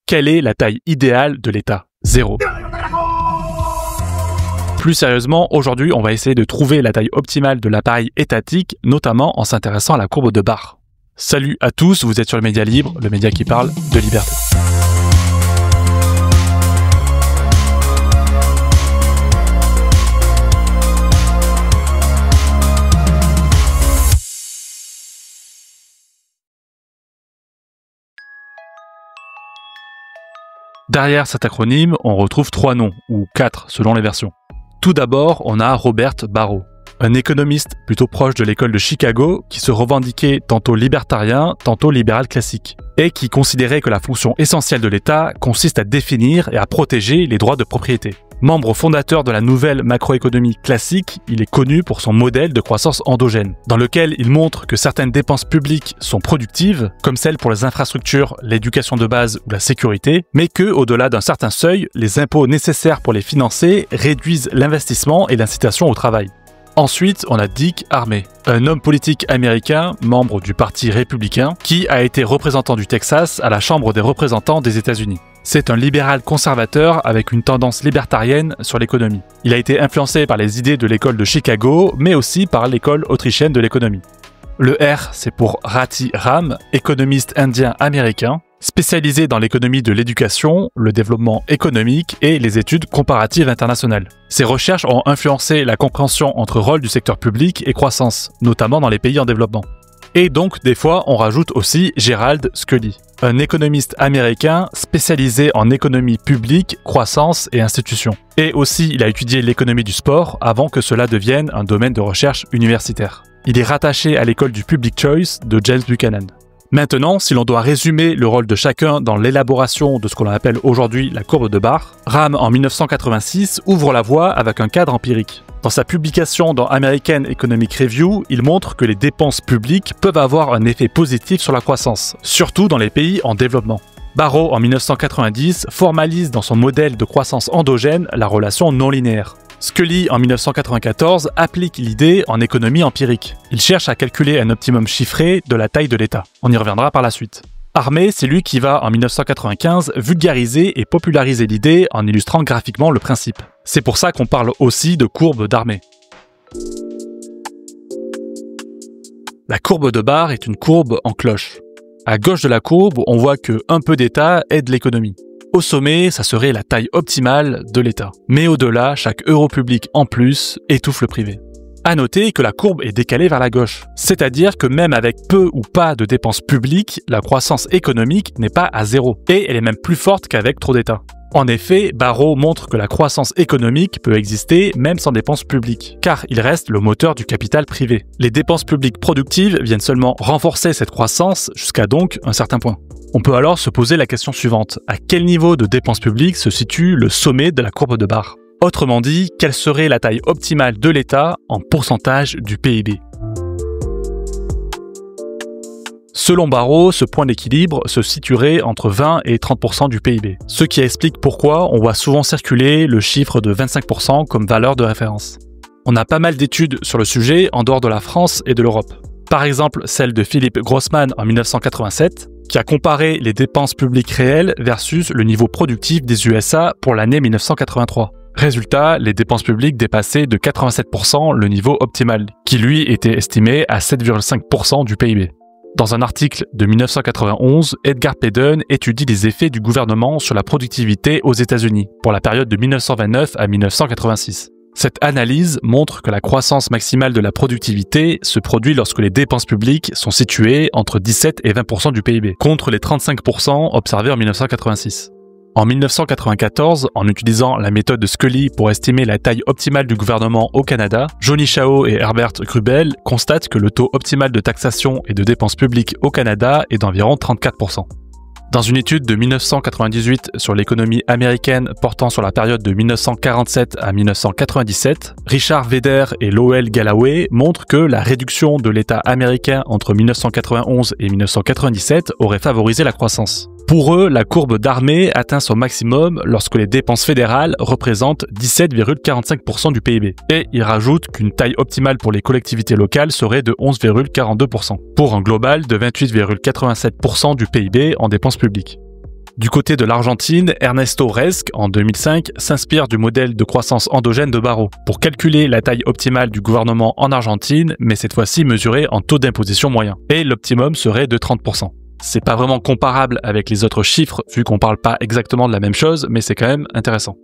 Quelle est la taille idéale de l'État? 0. Plus sérieusement, aujourd'hui, on va essayer de trouver la taille optimale de l'appareil étatique, notamment en s'intéressant à la courbe de Barre. Salut à tous, vous êtes sur le Média Libre, le média qui parle de liberté. Derrière cet acronyme, on retrouve 3 noms, ou 4 selon les versions. Tout d'abord, on a Robert Barro, un économiste plutôt proche de l'école de Chicago qui se revendiquait tantôt libertarien, tantôt libéral classique, et qui considérait que la fonction essentielle de l'État consiste à définir et à protéger les droits de propriété. Membre fondateur de la nouvelle macroéconomie classique, il est connu pour son modèle de croissance endogène, dans lequel il montre que certaines dépenses publiques sont productives, comme celles pour les infrastructures, l'éducation de base ou la sécurité, mais que, au-delà d'un certain seuil, les impôts nécessaires pour les financer réduisent l'investissement et l'incitation au travail. Ensuite, on a Dick Armey, un homme politique américain, membre du Parti républicain, qui a été représentant du Texas à la Chambre des représentants des États-Unis. C'est un libéral conservateur avec une tendance libertarienne sur l'économie. Il a été influencé par les idées de l'école de Chicago, mais aussi par l'école autrichienne de l'économie. Le R, c'est pour Rati Ram, économiste indien américain, spécialisé dans l'économie de l'éducation, le développement économique et les études comparatives internationales. Ses recherches ont influencé la compréhension entre rôle du secteur public et croissance, notamment dans les pays en développement. Et donc, des fois, on rajoute aussi Gerald Scully, un économiste américain spécialisé en économie publique, croissance et institutions. Et aussi, il a étudié l'économie du sport avant que cela devienne un domaine de recherche universitaire. Il est rattaché à l'école du Public Choice de James Buchanan. Maintenant, si l'on doit résumer le rôle de chacun dans l'élaboration de ce qu'on appelle aujourd'hui la courbe de Barre, Ram en 1986 ouvre la voie avec un cadre empirique. Dans sa publication dans American Economic Review, il montre que les dépenses publiques peuvent avoir un effet positif sur la croissance, surtout dans les pays en développement. Barro, en 1990, formalise dans son modèle de croissance endogène la relation non linéaire. Scully, en 1994, applique l'idée en économie empirique. Il cherche à calculer un optimum chiffré de la taille de l'État. On y reviendra par la suite. Armey, c'est lui qui va, en 1995, vulgariser et populariser l'idée en illustrant graphiquement le principe. C'est pour ça qu'on parle aussi de courbe d'Armey. La courbe de Barre est une courbe en cloche. À gauche de la courbe, on voit que un peu d'État aide l'économie. Au sommet, ça serait la taille optimale de l'État. Mais au-delà, chaque euro public en plus étouffe le privé. À noter que la courbe est décalée vers la gauche. C'est-à-dire que même avec peu ou pas de dépenses publiques, la croissance économique n'est pas à zéro. Et elle est même plus forte qu'avec trop d'État. En effet, Barro montre que la croissance économique peut exister même sans dépenses publiques, car il reste le moteur du capital privé. Les dépenses publiques productives viennent seulement renforcer cette croissance jusqu'à donc un certain point. On peut alors se poser la question suivante. À quel niveau de dépenses publiques se situe le sommet de la courbe de Barre? Autrement dit, quelle serait la taille optimale de l'État en pourcentage du PIB? Selon Barro, ce point d'équilibre se situerait entre 20 et 30% du PIB, ce qui explique pourquoi on voit souvent circuler le chiffre de 25% comme valeur de référence. On a pas mal d'études sur le sujet en dehors de la France et de l'Europe. Par exemple, celle de Philip Grossman en 1987, qui a comparé les dépenses publiques réelles versus le niveau productif des USA pour l'année 1983. Résultat, les dépenses publiques dépassaient de 87% le niveau optimal, qui lui était estimé à 7,5% du PIB. Dans un article de 1991, Edgar Peden étudie les effets du gouvernement sur la productivité aux États-Unis pour la période de 1929 à 1986. Cette analyse montre que la croissance maximale de la productivité se produit lorsque les dépenses publiques sont situées entre 17 et 20% du PIB, contre les 35% observés en 1986. En 1994, en utilisant la méthode de Scully pour estimer la taille optimale du gouvernement au Canada, Johnny Chao et Herbert Grubel constatent que le taux optimal de taxation et de dépenses publiques au Canada est d'environ 34%. Dans une étude de 1998 sur l'économie américaine portant sur la période de 1947 à 1997, Richard Vedder et Lowell Galloway montrent que la réduction de l'État américain entre 1991 et 1997 aurait favorisé la croissance. Pour eux, la courbe d'Armey atteint son maximum lorsque les dépenses fédérales représentent 17,45% du PIB. Et ils rajoutent qu'une taille optimale pour les collectivités locales serait de 11,42%, pour un global de 28,87% du PIB en dépenses publiques. Du côté de l'Argentine, Ernesto Resch, en 2005, s'inspire du modèle de croissance endogène de Barro pour calculer la taille optimale du gouvernement en Argentine, mais cette fois-ci mesurée en taux d'imposition moyen. Et l'optimum serait de 30%. C'est pas vraiment comparable avec les autres chiffres, vu qu'on parle pas exactement de la même chose, mais c'est quand même intéressant.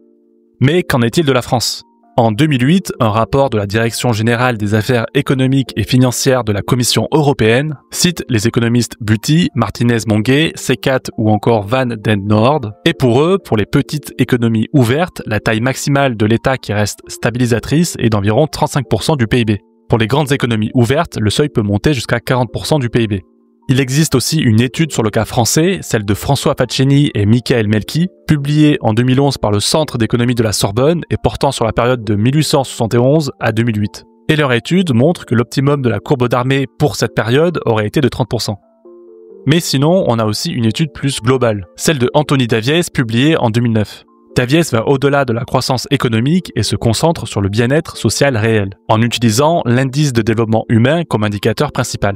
Mais qu'en est-il de la France ? En 2008, un rapport de la Direction générale des affaires économiques et financières de la Commission européenne cite les économistes Buty, Martinez-Monguet, Secat ou encore Van den Noord. Et pour eux, pour les petites économies ouvertes, la taille maximale de l'État qui reste stabilisatrice est d'environ 35% du PIB. Pour les grandes économies ouvertes, le seuil peut monter jusqu'à 40% du PIB. Il existe aussi une étude sur le cas français, celle de François Facceni et Michael Melki, publiée en 2011 par le Centre d'économie de la Sorbonne et portant sur la période de 1871 à 2008. Et leur étude montre que l'optimum de la courbe d'Armé pour cette période aurait été de 30%. Mais sinon, on a aussi une étude plus globale, celle de Anthony Davies publiée en 2009. Davies va au-delà de la croissance économique et se concentre sur le bien-être social réel, en utilisant l'indice de développement humain comme indicateur principal.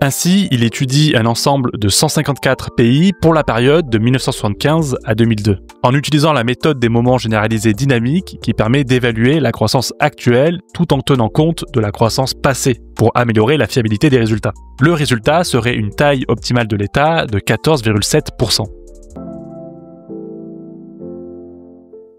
Ainsi, il étudie un ensemble de 154 pays pour la période de 1975 à 2002, en utilisant la méthode des moments généralisés dynamiques qui permet d'évaluer la croissance actuelle tout en tenant compte de la croissance passée pour améliorer la fiabilité des résultats. Le résultat serait une taille optimale de l'État de 14,7%.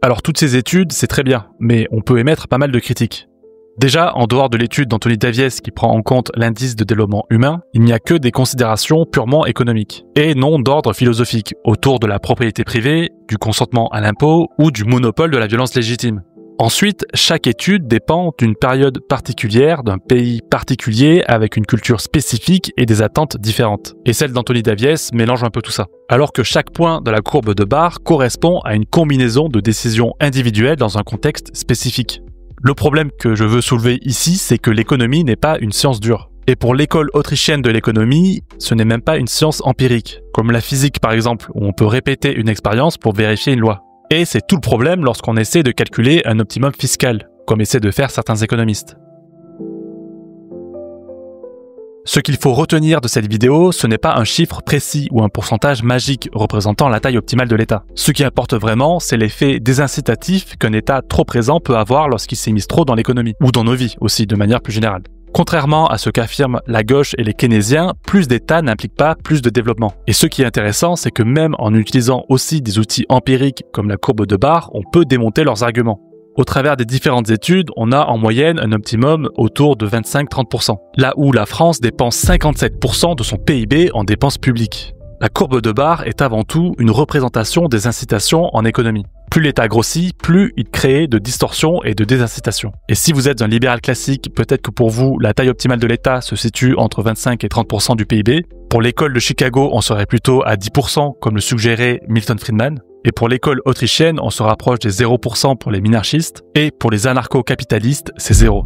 Alors toutes ces études, c'est très bien, mais on peut émettre pas mal de critiques. Déjà, en dehors de l'étude d'Anthony Davies qui prend en compte l'indice de développement humain, il n'y a que des considérations purement économiques, et non d'ordre philosophique, autour de la propriété privée, du consentement à l'impôt ou du monopole de la violence légitime. Ensuite, chaque étude dépend d'une période particulière, d'un pays particulier, avec une culture spécifique et des attentes différentes. Et celle d'Anthony Davies mélange un peu tout ça. Alors que chaque point de la courbe de Barre correspond à une combinaison de décisions individuelles dans un contexte spécifique. Le problème que je veux soulever ici, c'est que l'économie n'est pas une science dure. Et pour l'école autrichienne de l'économie, ce n'est même pas une science empirique, comme la physique par exemple, où on peut répéter une expérience pour vérifier une loi. Et c'est tout le problème lorsqu'on essaie de calculer un optimum fiscal, comme essaient de faire certains économistes. Ce qu'il faut retenir de cette vidéo, ce n'est pas un chiffre précis ou un pourcentage magique représentant la taille optimale de l'État. Ce qui importe vraiment, c'est l'effet désincitatif qu'un État trop présent peut avoir lorsqu'il s'immisce trop dans l'économie, ou dans nos vies aussi, de manière plus générale. Contrairement à ce qu'affirment la gauche et les keynésiens, plus d'État n'implique pas plus de développement. Et ce qui est intéressant, c'est que même en utilisant aussi des outils empiriques comme la courbe de Barre, on peut démonter leurs arguments. Au travers des différentes études, on a en moyenne un optimum autour de 25-30%, là où la France dépense 57% de son PIB en dépenses publiques. La courbe de Barre est avant tout une représentation des incitations en économie. Plus l'État grossit, plus il crée de distorsions et de désincitations. Et si vous êtes un libéral classique, peut-être que pour vous, la taille optimale de l'État se situe entre 25 et 30% du PIB. Pour l'école de Chicago, on serait plutôt à 10%, comme le suggérait Milton Friedman. Et pour l'école autrichienne, on se rapproche des 0% pour les minarchistes. Et pour les anarcho-capitalistes, c'est 0.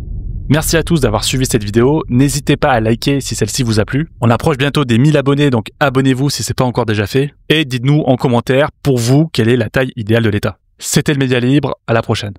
Merci à tous d'avoir suivi cette vidéo. N'hésitez pas à liker si celle-ci vous a plu. On approche bientôt des 1000 abonnés, donc abonnez-vous si ce n'est pas encore déjà fait. Et dites-nous en commentaire, pour vous, quelle est la taille idéale de l'État. C'était le Média Libre, à la prochaine.